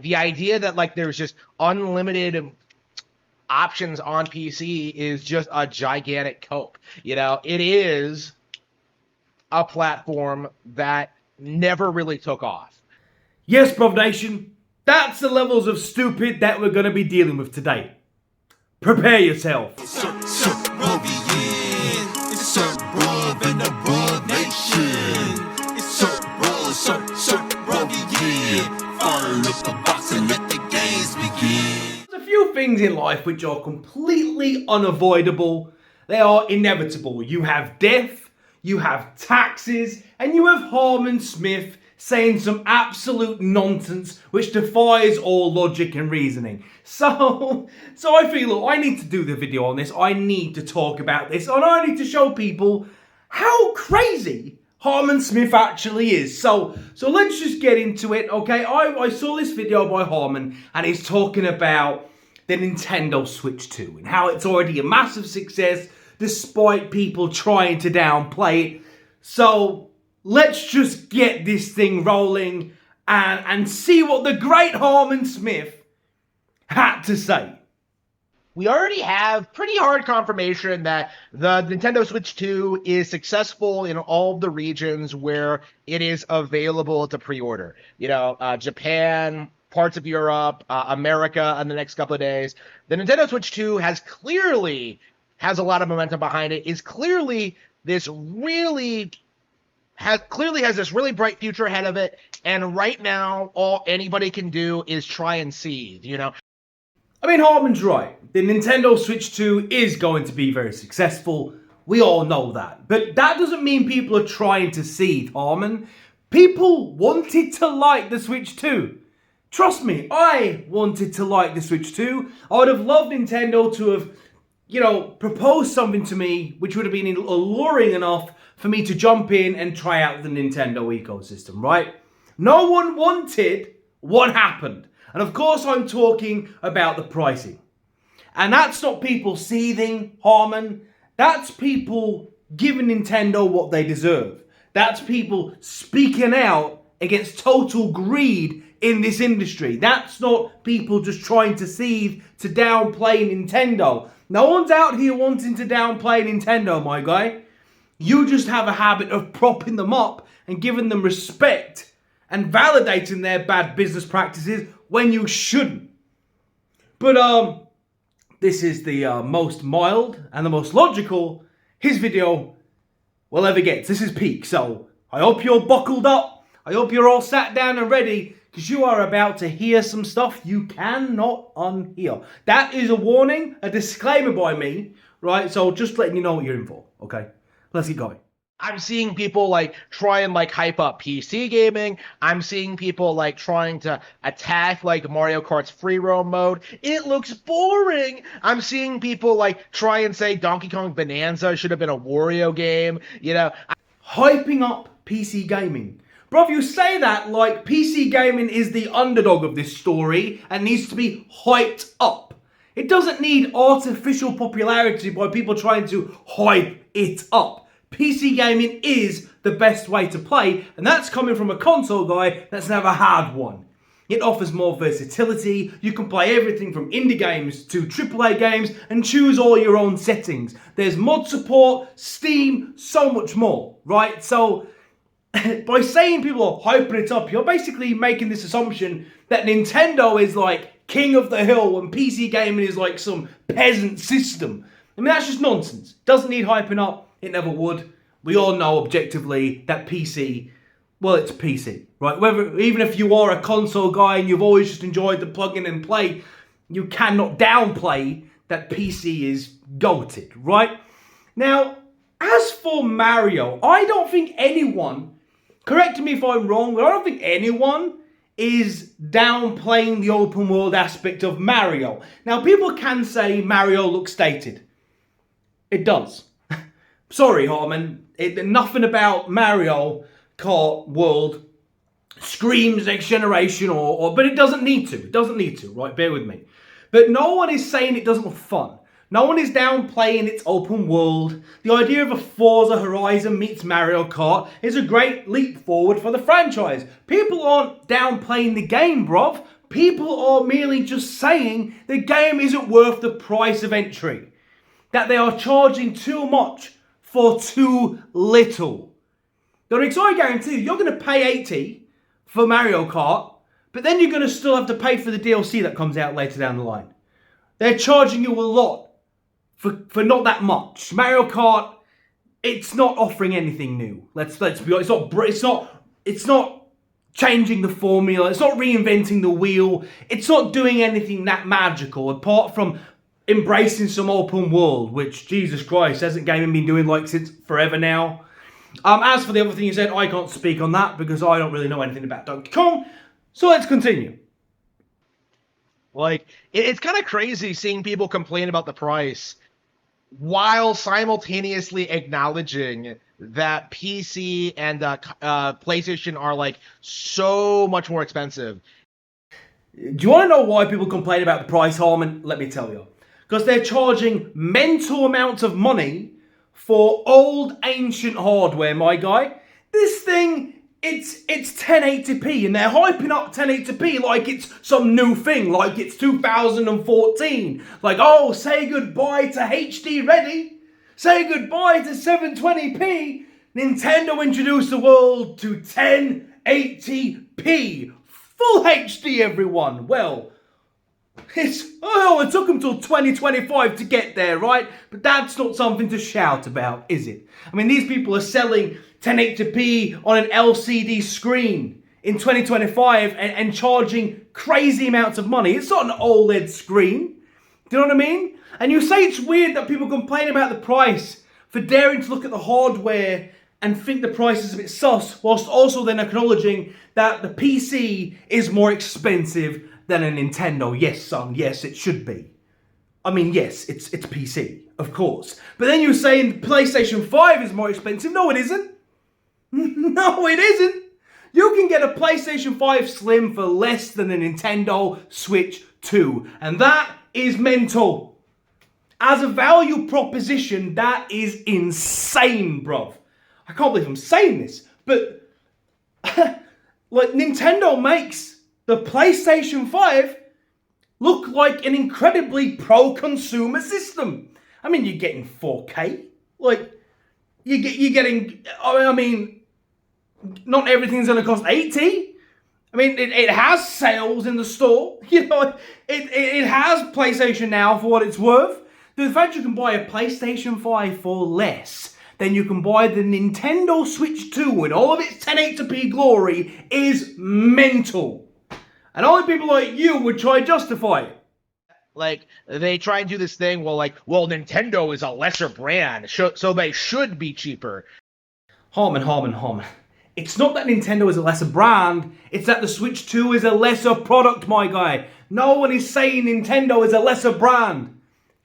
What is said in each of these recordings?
The idea that like there's just unlimited options on PC is just a gigantic cope. It is a platform that never really took off. Yes, Bruvnation, that's the levels of stupid that we're going to be dealing with today. Prepare yourself. Sir Bruvian, it's Sir Bruv and the Bruvnation. It's Sir Bruvian. Fire up the box and let the games begin. There's a few things in life which are completely unavoidable. They are inevitable. You have death, you have taxes, and you have Harman Smith saying some absolute nonsense which defies all logic and reasoning. So I feel, look, I need to do the video on this. I need to talk about this, and I need to show people how crazy Harman Smith actually is. So let's just get into it, okay? I saw this video by Harman, and he's talking about the Nintendo Switch 2 and how it's already a massive success despite people trying to downplay it. So let's just get this thing rolling and see what the great Harman Smith had to say. We already have pretty hard confirmation that the Nintendo Switch 2 is successful in all of the regions where it is available to pre-order. Japan, parts of Europe, America in the next couple of days. The Nintendo Switch 2 has a lot of momentum behind it, is clearly this really has this really bright future ahead of it, and right now all anybody can do is try and seethe, I mean, Harman's right. The Nintendo Switch 2 is going to be very successful. We all know that. But that doesn't mean people are trying to seethe, Harman. People wanted to like the Switch 2. Trust me, I wanted to like the Switch 2. I would have loved Nintendo to have, proposed something to me which would have been alluring enough for me to jump in and try out the Nintendo ecosystem, right? No one wanted what happened. And of course I'm talking about the pricing. And that's not people seething, Harman. That's people giving Nintendo what they deserve. That's people speaking out against total greed in this industry. That's not people just trying to seethe to downplay Nintendo. No one's out here wanting to downplay Nintendo, my guy. You just have a habit of propping them up and giving them respect and validating their bad business practices when you shouldn't. But this is the most mild and the most logical his video will ever get. This is peak, so I hope you're buckled up. I hope you're all sat down and ready, because you are about to hear some stuff you cannot unhear. That is a warning, a disclaimer by me, right? So just letting you know what you're in for, okay? Let's get going. I'm seeing people try and hype up PC gaming. I'm seeing people trying to attack Mario Kart's free roam mode. It looks boring. I'm seeing people try and say Donkey Kong Bonanza should have been a Wario game. Hyping up PC gaming. Bruv, you say that like PC gaming is the underdog of this story and needs to be hyped up. It doesn't need artificial popularity by people trying to hype it up. PC gaming is the best way to play, and that's coming from a console guy that's never had one. It offers more versatility. You can play everything from indie games to AAA games and choose all your own settings. There's mod support, Steam, so much more, right? So by saying people are hyping it up, you're basically making this assumption that Nintendo is king of the hill and PC gaming is some peasant system. I mean, that's just nonsense. Doesn't need hyping up. It never would. We all know objectively that PC, well, it's PC, right? Even if you are a console guy and you've always just enjoyed the plug in and play, you cannot downplay that PC is goated, right? Now, as for Mario, I don't think anyone, correct me if I'm wrong, but I don't think anyone is downplaying the open world aspect of Mario. Now, people can say Mario looks dated. It does. Sorry, Harman. Nothing about Mario Kart World screams next generation, but it doesn't need to. It doesn't need to, right? Bear with me. But no one is saying it doesn't look fun. No one is downplaying its open world. The idea of a Forza Horizon meets Mario Kart is a great leap forward for the franchise. People aren't downplaying the game, bruv. people are merely just saying the game isn't worth the price of entry. That they are charging too much for too little. Because I guarantee you, you're going to pay 80 for Mario Kart, but then you're going to still have to pay for the DLC that comes out later down the line. They're charging you a lot for not that much. Mario Kart, it's not offering anything new. Let's be honest. It's not changing the formula. It's not reinventing the wheel. It's not doing anything that magical apart from embracing some open world, which, Jesus Christ, hasn't gaming been doing like since forever now? As for the other thing you said, I can't speak on that because I don't really know anything about Donkey Kong. So let's continue. Like, it's kind of crazy seeing people complain about the price while simultaneously acknowledging that PC and PlayStation are like so much more expensive. Do you want to know why people complain about the price, Harman? Let me tell you. Because they're charging mental amounts of money for old ancient hardware, my guy. This thing, it's 1080p, and they're hyping up 1080p like it's some new thing, like it's 2014. Like, oh, say goodbye to HD ready. Say goodbye to 720p. Nintendo introduced the world to 1080p. Full HD, everyone. Well, it took them till 2025 to get there, right? But that's not something to shout about, is it? I mean, these people are selling 1080p on an LCD screen in 2025 and charging crazy amounts of money. It's not an OLED screen. Do you know what I mean? And you say it's weird that people complain about the price for daring to look at the hardware and think the price is a bit sus, whilst also then acknowledging that the PC is more expensive than a Nintendo. Yes, son, yes, it should be. I mean, yes, it's PC, of course. But then you're saying PlayStation 5 is more expensive. No, it isn't. No, it isn't. You can get a PlayStation 5 Slim for less than a Nintendo Switch 2. And that is mental. As a value proposition, that is insane, bruv. I can't believe I'm saying this, but like Nintendo makes the PlayStation 5 look like an incredibly pro-consumer system. I mean, you're getting 4K. Like, you're getting, I mean, not everything's going to cost 80. I mean, it has sales in the store. You know, it has PlayStation Now for what it's worth. The fact you can buy a PlayStation 5 for less than you can buy the Nintendo Switch 2 in all of its 1080p glory is mental. And only people like you would try to justify it. Like, they try and do this thing, well, Nintendo is a lesser brand, so they should be cheaper. Harman. It's not that Nintendo is a lesser brand, it's that the Switch 2 is a lesser product, my guy. No one is saying Nintendo is a lesser brand.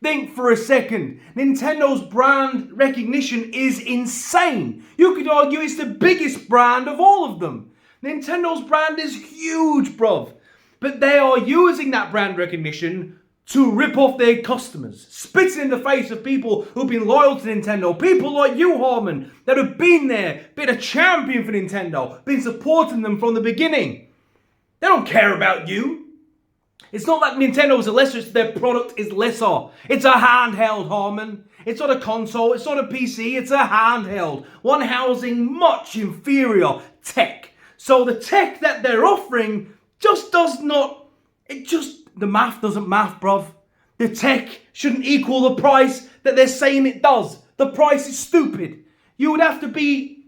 Think for a second. Nintendo's brand recognition is insane. You could argue it's the biggest brand of all of them. Nintendo's brand is huge, bruv. But they are using that brand recognition to rip off their customers. Spitting in the face of people who've been loyal to Nintendo. People like you, Harman, that have been there, been a champion for Nintendo, been supporting them from the beginning. They don't care about you. It's not that Nintendo is a lesser, it's their product is lesser. It's a handheld, Harman. It's not a console, it's not a PC, it's a handheld. One housing much inferior tech. So the tech that they're offering just does not, the math doesn't math, bruv. The tech shouldn't equal the price that they're saying it does. The price is stupid. You would have to be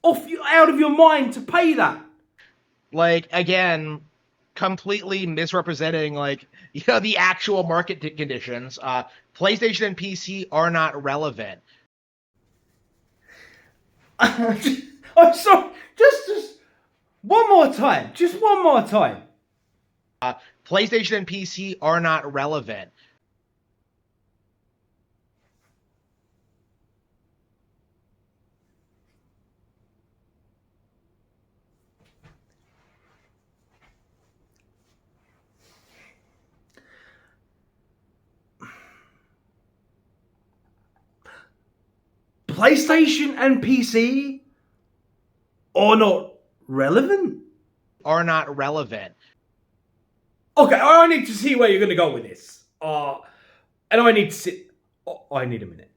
out of your mind to pay that. Like, again, completely misrepresenting, the actual market conditions. PlayStation and PC are not relevant. I'm sorry, just one more time. Just one more time. PlayStation and PC are not relevant. PlayStation and PC are not relevant? Are not relevant. Okay, I need to see where you're going to go with this. And I need to sit... I need a minute.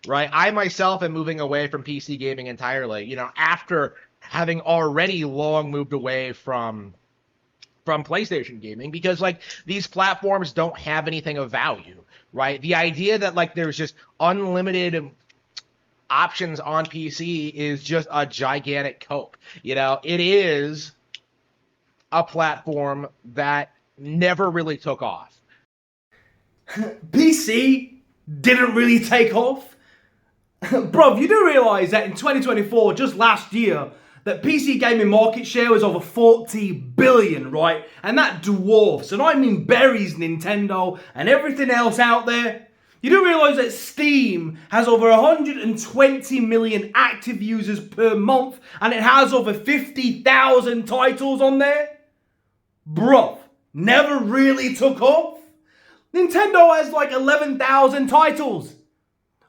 Right? I myself am moving away from PC gaming entirely, you know, after having already long moved away from PlayStation gaming, because like these platforms don't have anything of value, right? The idea that like there's just unlimited options on PC is just a gigantic cope. You know, it is a platform that never really took off. PC didn't really take off. Bruv, you do realise that in 2024, just last year, that PC gaming market share was over 40 billion, right? And that dwarfs, and I mean buries Nintendo and everything else out there. You do realise that Steam has over 120 million active users per month, and it has over 50,000 titles on there? Bruv, never really took off. Nintendo has like 11,000 titles.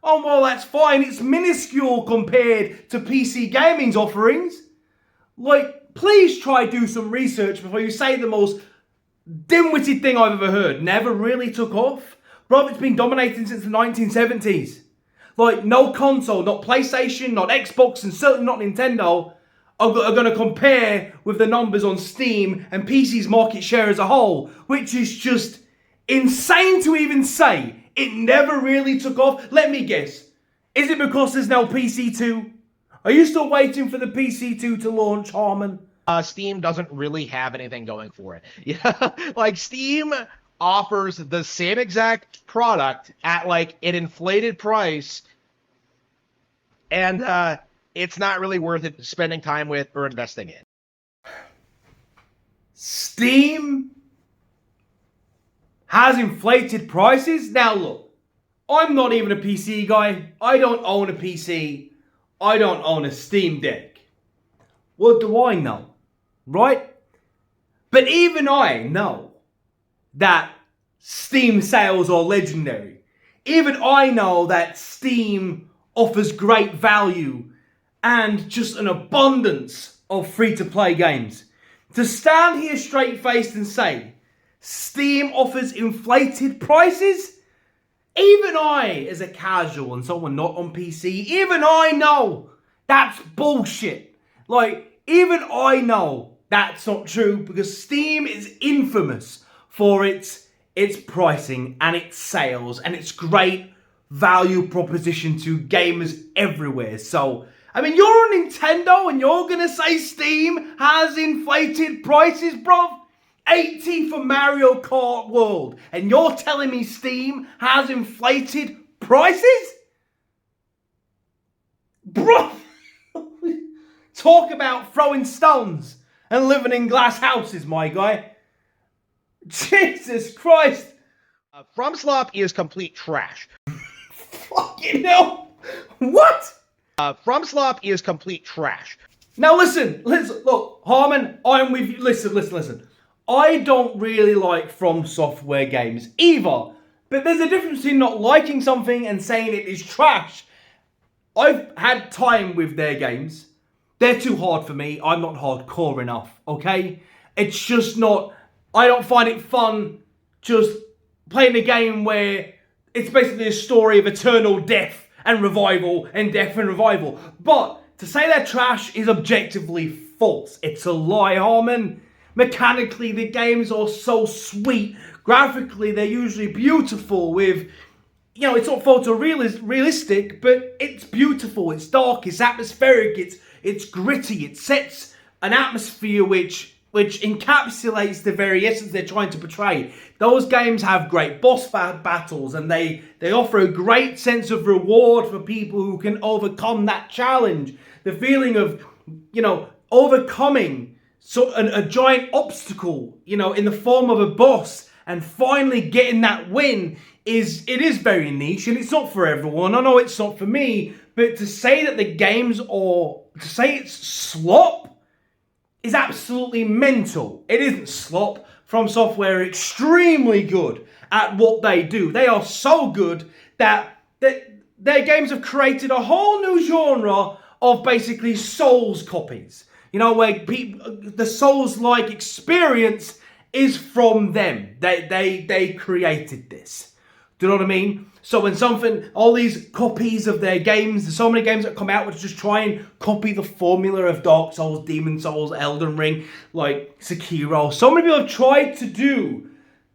Oh, well, that's fine. It's minuscule compared to PC gaming's offerings. Like, please try do some research before you say the most dim-witted thing I've ever heard. Never really took off. Bro, it's been dominating since the 1970s. Like, no console, not PlayStation, not Xbox, and certainly not Nintendo are going to compare with the numbers on Steam and PC's market share as a whole, which is just insane to even say. It never really took off. Let me guess. Is it because there's no PC2? Are you still waiting for the PC2 to launch, Harman? Steam doesn't really have anything going for it. Yeah, like Steam offers the same exact product at like an inflated price, and it's not really worth it spending time with or investing in. Steam has inflated prices? Now look, I'm not even a PC guy. I don't own a PC. I don't own a Steam Deck. What do I know? Right? But even I know that Steam sales are legendary. Even I know that Steam offers great value and just an abundance of free-to-play games. To stand here straight-faced and say Steam offers inflated prices? Even I, as a casual and someone not on PC, even I know that's bullshit. Like, even I know that's not true, because Steam is infamous for its pricing and its sales and its great value proposition to gamers everywhere. So, I mean, you're on Nintendo and you're gonna say Steam has inflated prices, bro? 80 for Mario Kart World, and you're telling me Steam has inflated prices? Bro, talk about throwing stones and living in glass houses, my guy. Jesus Christ. FromSlop is complete trash. Fucking hell. What? FromSlop is complete trash. Now listen, look, Harman, I'm with you. Listen. I don't really like From Software games either, but there's a difference between not liking something and saying it is trash. I've had time with their games. They're too hard for me. I'm not hardcore enough, okay? It's just not, I don't find it fun just playing a game where it's basically a story of eternal death and revival and death and revival. But to say they're trash is objectively false. It's a lie, Harman. Mechanically, the games are so sweet. Graphically, they're usually beautiful with, you know, it's not photorealistic, but it's beautiful, it's dark, it's atmospheric, it's gritty, it sets an atmosphere which encapsulates the very essence they're trying to portray. Those games have great boss battles, and they offer a great sense of reward for people who can overcome that challenge. The feeling of, you know, overcoming a giant obstacle, you know, in the form of a boss, and finally getting that win is very niche, and it's not for everyone. I know it's not for me, but to say that the games to say it's slop is absolutely mental. It isn't slop. From Software are extremely good at what they do. They are so good that their games have created a whole new genre of basically Souls copies. You know, where the Souls-like experience is from them. They created this. Do you know what I mean? So when all these copies of their games, there's so many games that come out which just try and copy the formula of Dark Souls, Demon Souls, Elden Ring, like Sekiro. So many people have tried to do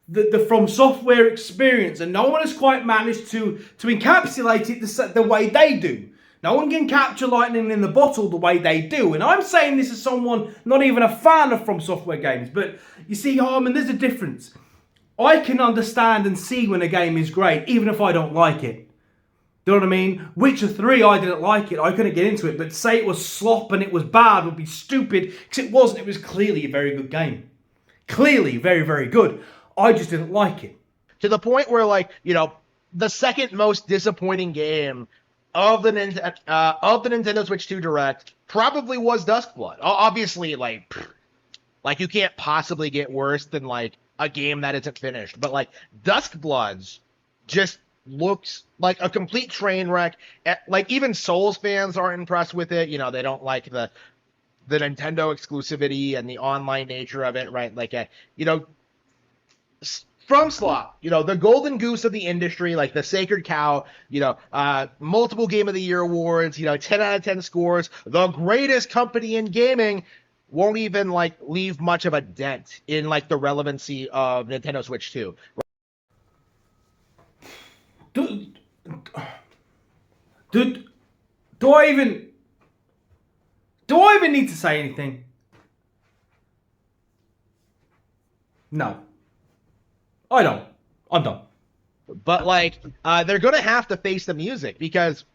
the From Software experience, and no one has quite managed to encapsulate it the way they do. No one can capture lightning in the bottle the way they do. And I'm saying this as someone not even a fan of From Software games. But you see, Harman, there's a difference. I can understand and see when a game is great, even if I don't like it. Do you know what I mean? Witcher 3, I didn't like it. I couldn't get into it. But say it was slop and it was bad would be stupid. Because it wasn't. It was clearly a very good game. Clearly very, very good. I just didn't like it. To the point where, like, you know, the second most disappointing game of the Nintendo Switch 2 Direct probably was Duskblood. Obviously, like you can't possibly get worse than, like, a game that isn't finished. But, like, Duskbloods just looks like a complete train wreck. Like, even Souls fans aren't impressed with it. You know, they don't like the Nintendo exclusivity and the online nature of it, right? Like, you know, From Slop, you know, the golden goose of the industry, like the sacred cow, you know, multiple Game of the Year awards, you know, 10 out of 10 scores, the greatest company in gaming, won't even, like, leave much of a dent in, like, the relevancy of Nintendo Switch 2. Do I even need to say anything? No. I don't. I'm done. But, like, they're going to have to face the music, because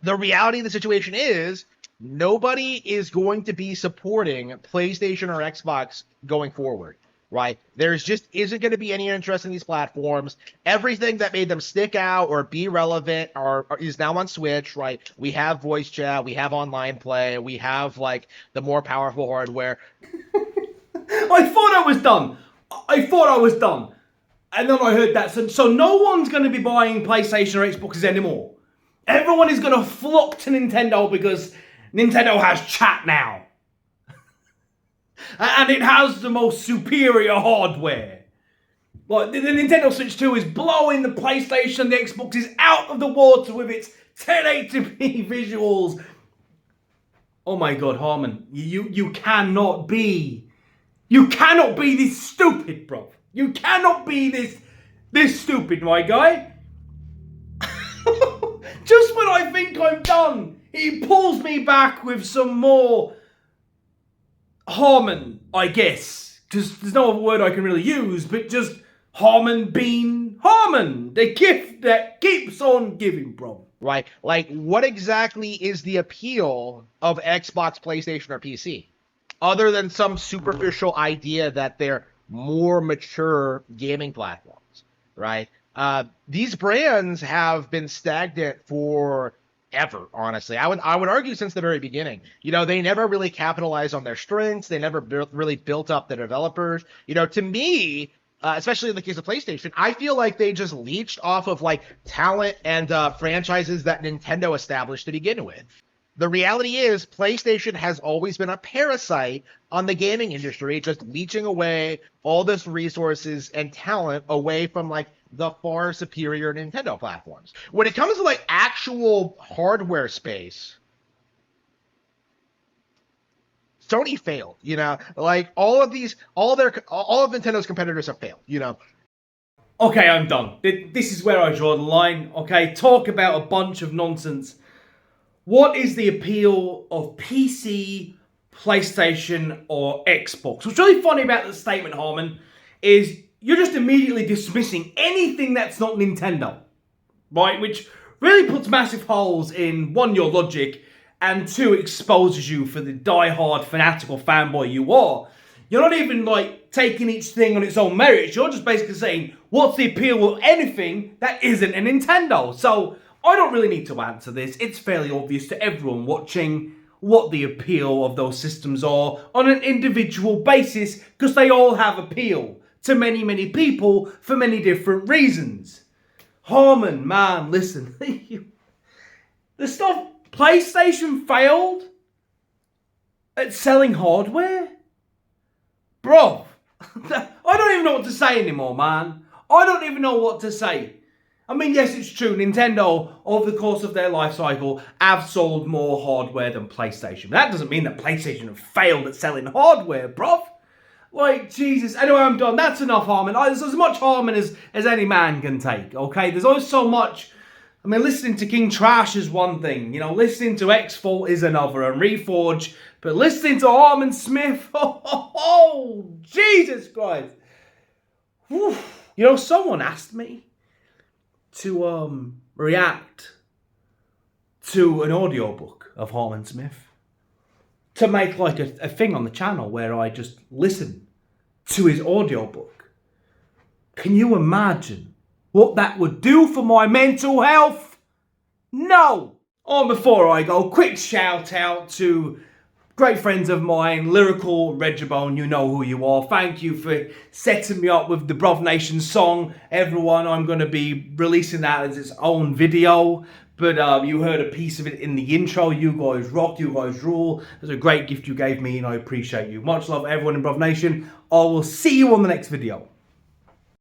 the reality of the situation is nobody is going to be supporting PlayStation or Xbox going forward, right? There's just isn't going to be any interest in these platforms. Everything that made them stick out or be relevant is now on Switch, right? We have voice chat, we have online play, we have, like, the more powerful hardware. I thought I was done. And then I heard that. So no one's going to be buying PlayStation or Xboxes anymore. Everyone is going to flock to Nintendo because Nintendo has chat now. And it has the most superior hardware. Like, the Nintendo Switch 2 is blowing the PlayStation, the Xbox is out of the water with its 1080p visuals. Oh my god, Harman, you cannot be this stupid, bro. You cannot be this stupid, my guy. Just when I think I'm done, he pulls me back with some more Harman, I guess. Just there's no other word I can really use, but just Harman being Harman. The gift that keeps on giving, bro. Right? Like, what exactly is the appeal of Xbox, PlayStation, or PC? Other than some superficial idea that they're more mature gaming platforms, right? These brands have been stagnant for ever, honestly. I would argue since the very beginning. You know, they never really capitalized on their strengths. They never really built up the developers. You know, to me, especially in the case of PlayStation, I feel like they just leached off of, like, talent and franchises that Nintendo established to begin with. The reality is PlayStation has always been a parasite on the gaming industry, just leeching away all this resources and talent away from, like, the far superior Nintendo platforms. When it comes to, like, actual hardware space, Sony failed, you know? Like, all of Nintendo's competitors have failed, you know? Okay, I'm done. This is where I draw the line. Okay, talk about a bunch of nonsense. What is the appeal of PC, PlayStation, or Xbox? What's really funny about the statement, Harman, is you're just immediately dismissing anything that's not Nintendo, right? Which really puts massive holes in, one, your logic, and two, exposes you for the die-hard fanatical fanboy you are. You're not even, like, taking each thing on its own merits. You're just basically saying, what's the appeal of anything that isn't a Nintendo? So I don't really need to answer this. It's fairly obvious to everyone watching what the appeal of those systems are on an individual basis, because they all have appeal to many, many people for many different reasons. Harman, man, listen. The stuff PlayStation failed at selling hardware? Bro, I don't even know what to say anymore, man. I don't even know what to say. I mean, yes, it's true. Nintendo, over the course of their life cycle, have sold more hardware than PlayStation. That doesn't mean that PlayStation have failed at selling hardware, bruv. Like, Jesus. Anyway, I'm done. That's enough, Harman. There's as much Harman as any man can take, okay? There's always so much. I mean, listening to King Trash is one thing. You know, listening to X-Fault is another. And Reforge. But listening to Harman Smith, oh, Jesus Christ. Whew. You know, someone asked me to react to an audiobook of Harman Smith. To make like a thing on the channel where I just listen to his audiobook. Can you imagine what that would do for my mental health? No! Oh, before I go, quick shout out to great friends of mine, Lyrical Regibone, you know who you are. Thank you for setting me up with the Bruvnation song. Everyone, I'm going to be releasing that as its own video. But you heard a piece of it in the intro. You guys rock, you guys rule. It was a great gift you gave me and I appreciate you. Much love everyone in Bruvnation. I will see you on the next video.